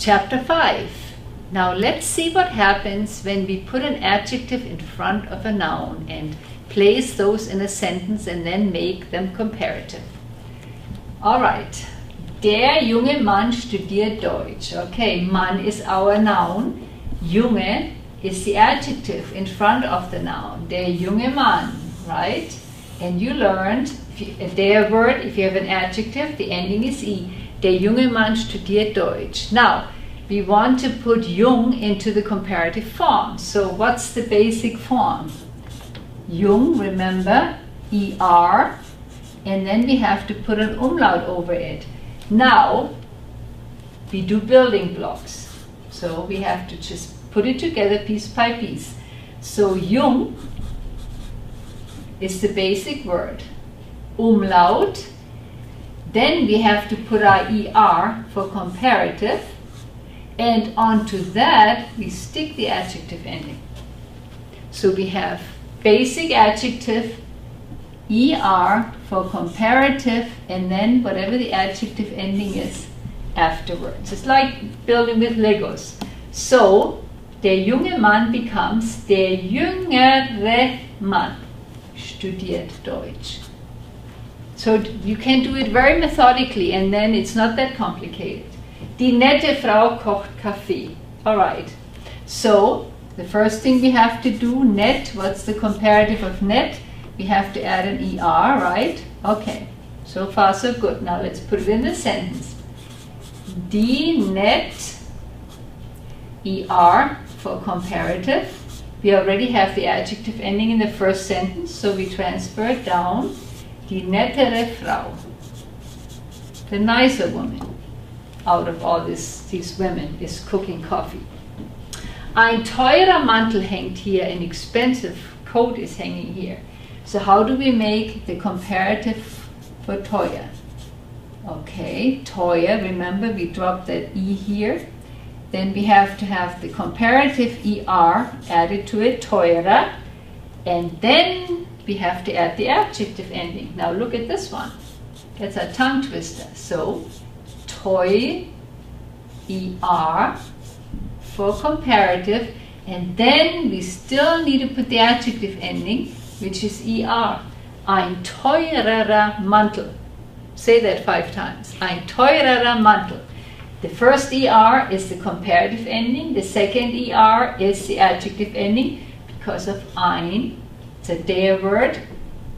Chapter 5. Now let's see what happens when we put an adjective in front of a noun and place those in a sentence and then make them comparative. Alright. Der junge Mann studiert Deutsch. Okay, Mann is our noun. Junge is the adjective in front of the noun. Der junge Mann, right? And you learned, der word, if you have an adjective, the ending is I. Der junge Mann studiert Deutsch. Now, we want to put jung into the comparative form. So what's the basic form? Jung, remember, ER, and then we have to put an umlaut over it. Now, we do building blocks. So we have to just put it together piece by piece. So jung is the basic word. Umlaut, then we have to put our ER for comparative, and onto that we stick the adjective ending. So we have basic adjective, ER for comparative, and then whatever the adjective ending is afterwards. It's like building with Legos. So, der junge Mann becomes der jüngere Mann studiert Deutsch. So you can do it very methodically and then it's not that complicated. Die nette Frau kocht Kaffee. Alright. So, the first thing we have to do, net, what's the comparative of net? We have to add an ER, right? Okay, so far so good. Now let's put it in the sentence. Die net, ER for comparative. We already have the adjective ending in the first sentence, so we transfer it down. Die nettere Frau, the nicer woman out of all these women is cooking coffee. Ein teurer Mantel hängt here, an expensive coat is hanging here. So how do we make the comparative for teuer? Okay, teuer, remember we dropped that E here. Then we have to have the comparative ER added to it, teurer. And then we have to add the adjective ending. Now look at this one. That's a tongue twister. So, teuer, ER for comparative. And then we still need to put the adjective ending, which is ER. Ein teurerer Mantel. Say that 5 times. Ein teurerer Mantel. The first ER is the comparative ending. The second ER is the adjective ending because of ein. It's a der word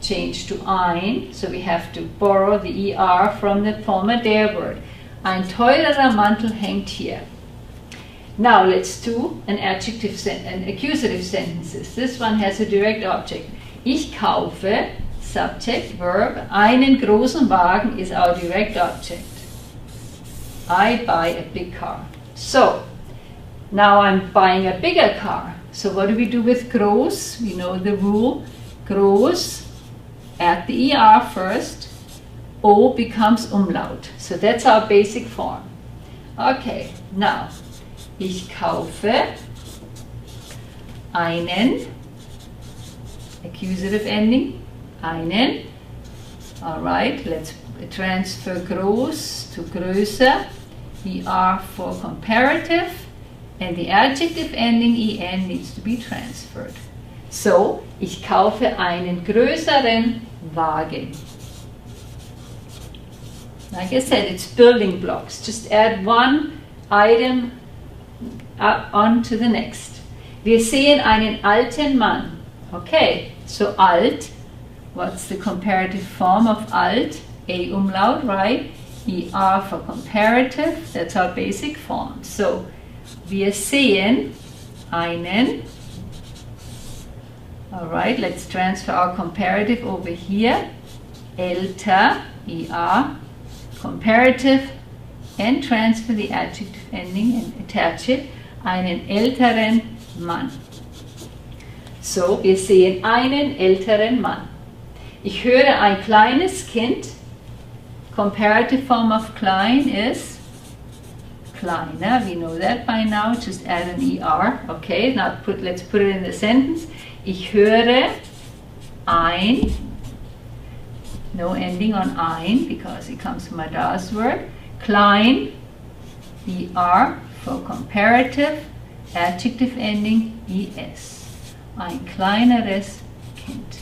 changed to ein. So we have to borrow the ER from the former der word. Ein teurerer Mantel hängt hier. Now let's do an accusative sentences. This one has a direct object. Ich kaufe, subject, verb, einen großen Wagen is our direct object. I buy a big car. So, now I'm buying a bigger car. So what do we do with groß? We know the rule. Groß, add the ER first. O becomes umlaut. So that's our basic form. Okay, now, ich kaufe einen, accusative ending, einen. Alright, let's transfer groß to größer, ER for comparative, and the adjective ending EN needs to be transferred. So, ich kaufe einen größeren Wagen. Like I said, it's building blocks. Just add one item on to the next. Wir sehen einen alten Mann. Okay, so alt, what's the comparative form of alt? A umlaut, right? ER for comparative, that's our basic form. So, wir sehen einen. Alright, let's transfer our comparative over here. Älter, ER, comparative, and transfer the adjective ending and attach it. Einen älteren Mann. So, wir sehen einen älteren Mann. Ich höre ein kleines Kind. Comparative form of klein is kleiner. We know that by now. Just add an ER. Okay, now let's put it in the sentence. Ich höre ein. No ending on ein because it comes from a das word. Klein, ER For comparative, adjective ending es. Ein kleineres Kind.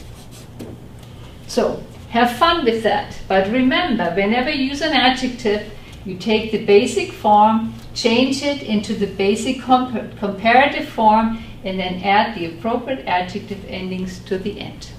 So, have fun with that. But remember, whenever you use an adjective, you take the basic form, change it into the basic comparative form, and then add the appropriate adjective endings to the end.